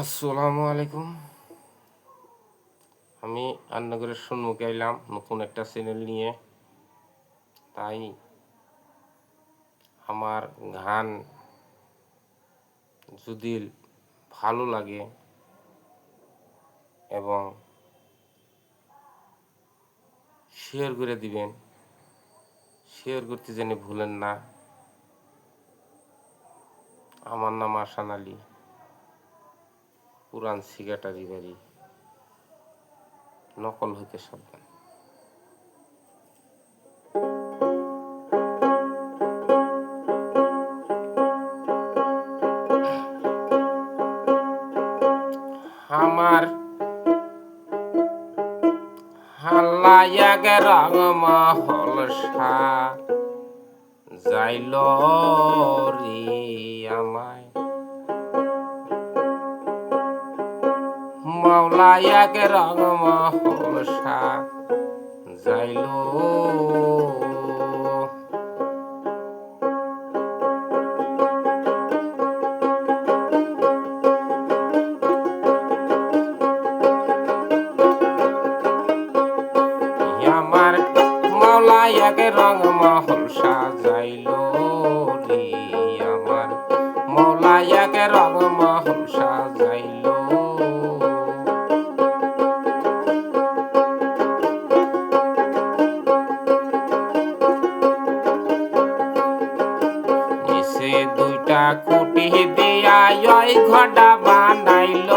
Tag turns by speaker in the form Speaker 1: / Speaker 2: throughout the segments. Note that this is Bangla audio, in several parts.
Speaker 1: আসসালামু আলাইকুম। আমি আন্নাগরের সম্মুখে এলাম নতুন একটা চ্যানেল নিয়ে। তাই আমার গান যদি ভালো লাগে এবং শেয়ার করে দিবেন, শেয়ার করতে যেন ভুলেন না। আমার নাম আসান আলী, পুরান সিগাটারি বাড়ি, নকল হইতে সাবধান। আমার হাল্লায়াগে রং মহল যাইল রে আমায়, মাওলায়াকে রং মহল যাইল। আমার মাওলায়াকে রং মহল সাজাইল রে আমার, মাওলায়াকে রং মহল সাজাইল। নিচে দুইটা খুঁটি দিয়া ঘটা বানাইল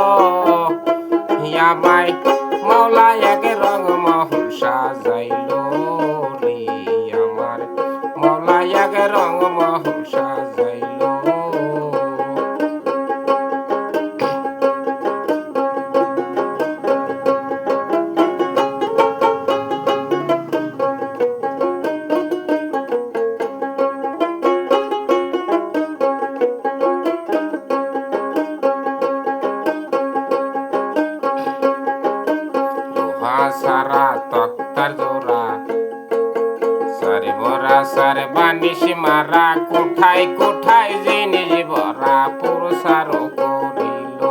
Speaker 1: আমায়, মাওলায়াকে রং মহল সাজাইল রে আমার, মাওলায়াকে রং মহল সাজাইল। সারা তক্তার জোড়া সারে ভরা সারে বানিস মারা, কোঠায় কোঠায় জিনিস ভরা পুরসার করিল।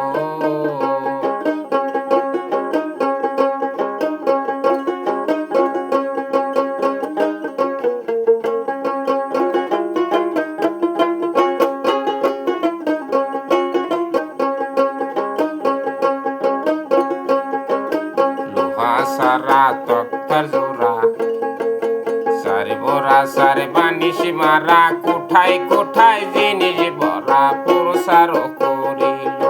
Speaker 1: সারা তক্তার জোড়া সারে ভরা সারে বানিস মারা, কোঠায় কোঠায় জিনিস ভরা পুরসার করিল।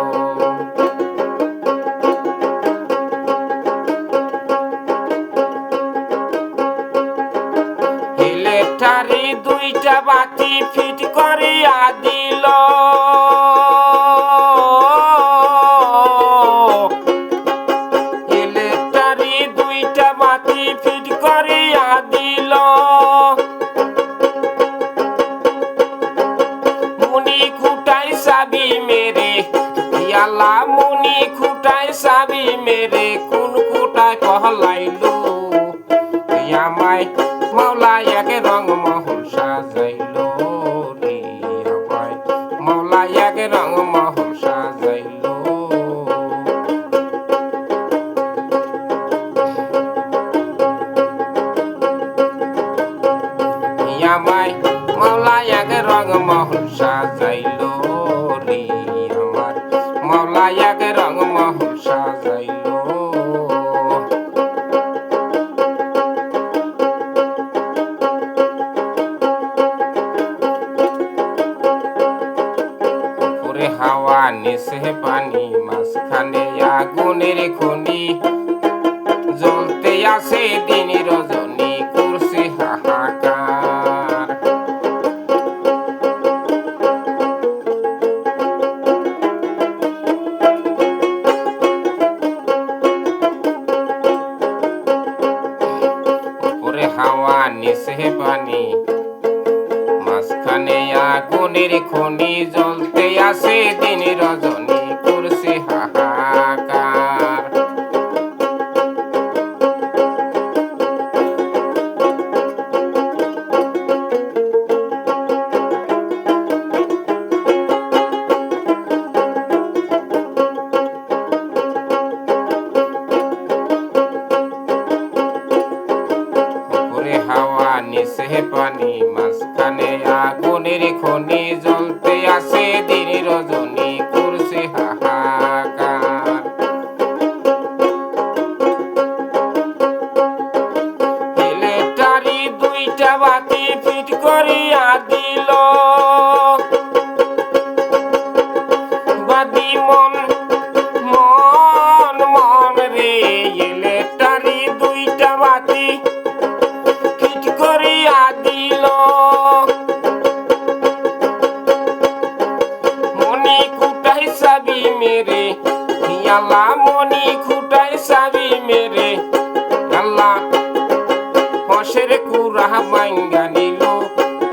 Speaker 1: ইলেকট্রি দুইটা বাতি ফিট করিয়া দিল, ফিট করিয়া দিল। মুনি খুঁটাই চাবি মেরে আল্লাহ, মুনি খুঁটাই চাবি মেরে কোন খুঁটায় পহলাইল আমায়, মাওলায়াকে রং মহল সাজাইল রে আমায়, মাওলায়াকে রং মহল সাজাইল। আমায় মাওলায়াকে রং মহল সাজাইল রে আমার, মাওলায়াকে রং মহল সাজাইল। উপরে হাওয়া নিচে পানি, মাঝখানে আগুনের খনি, জ্বলতে আছে দিন রজনী করছে হাহাকার। উপরে হাওয়া নিচে পানি, মাঝখানে আগুনের খনি, জ্বলতে আছে দিন রজনী করছে হাহাকার। আগুনের খনি জ্বলতে আছে, দিন রজনী করছে হাহাকার। ইলেকট্রিক দুইটা বাতি ফিট করিয়া দিল, বাদি মন মন মন রে। ইলেকট্রিক দুইটা বাতি ফিট করিয়া দিল, মনি খুঁটাই চাবি মেরে, আল্লাহ মনি খুঁটাই চাবি মেরে, আল্লাহ হসের কুড়া ভাঙ্গা নিল,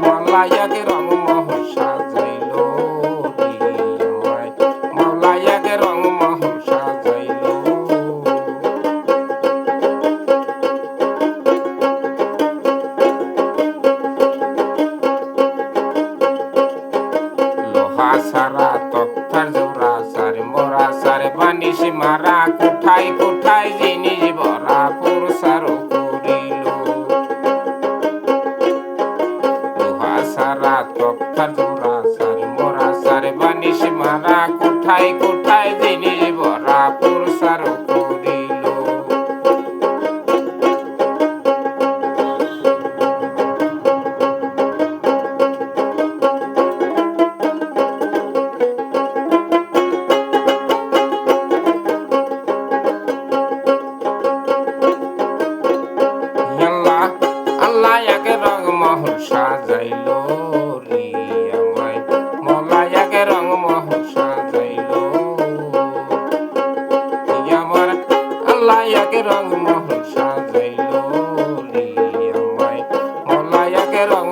Speaker 1: মাওলায়াকে রংমহল সাজাইল রে আমায়, মাওলায়াকে রংমহল সাজাইল। লোহা সারা তক্তার জোড়া সারে মোরা সারে বানিশ মারা, কোঠায় কোঠায় জিনিস ভরা পুরসার করিল। লোহা সারা তক্তার জোড়া সারে মোরা সারে বানিশ মারা, কোঠায় কোঠায় জিনিস ভরা পুরসার করিল। আল্লাহকে রংমহল সাজাইল রে আমায়, মওলায়াকে রংমহল সাজাইল। আমার আল্লাহকে রংমহল সাজাইল রে আমায়, মওলায়াকে রং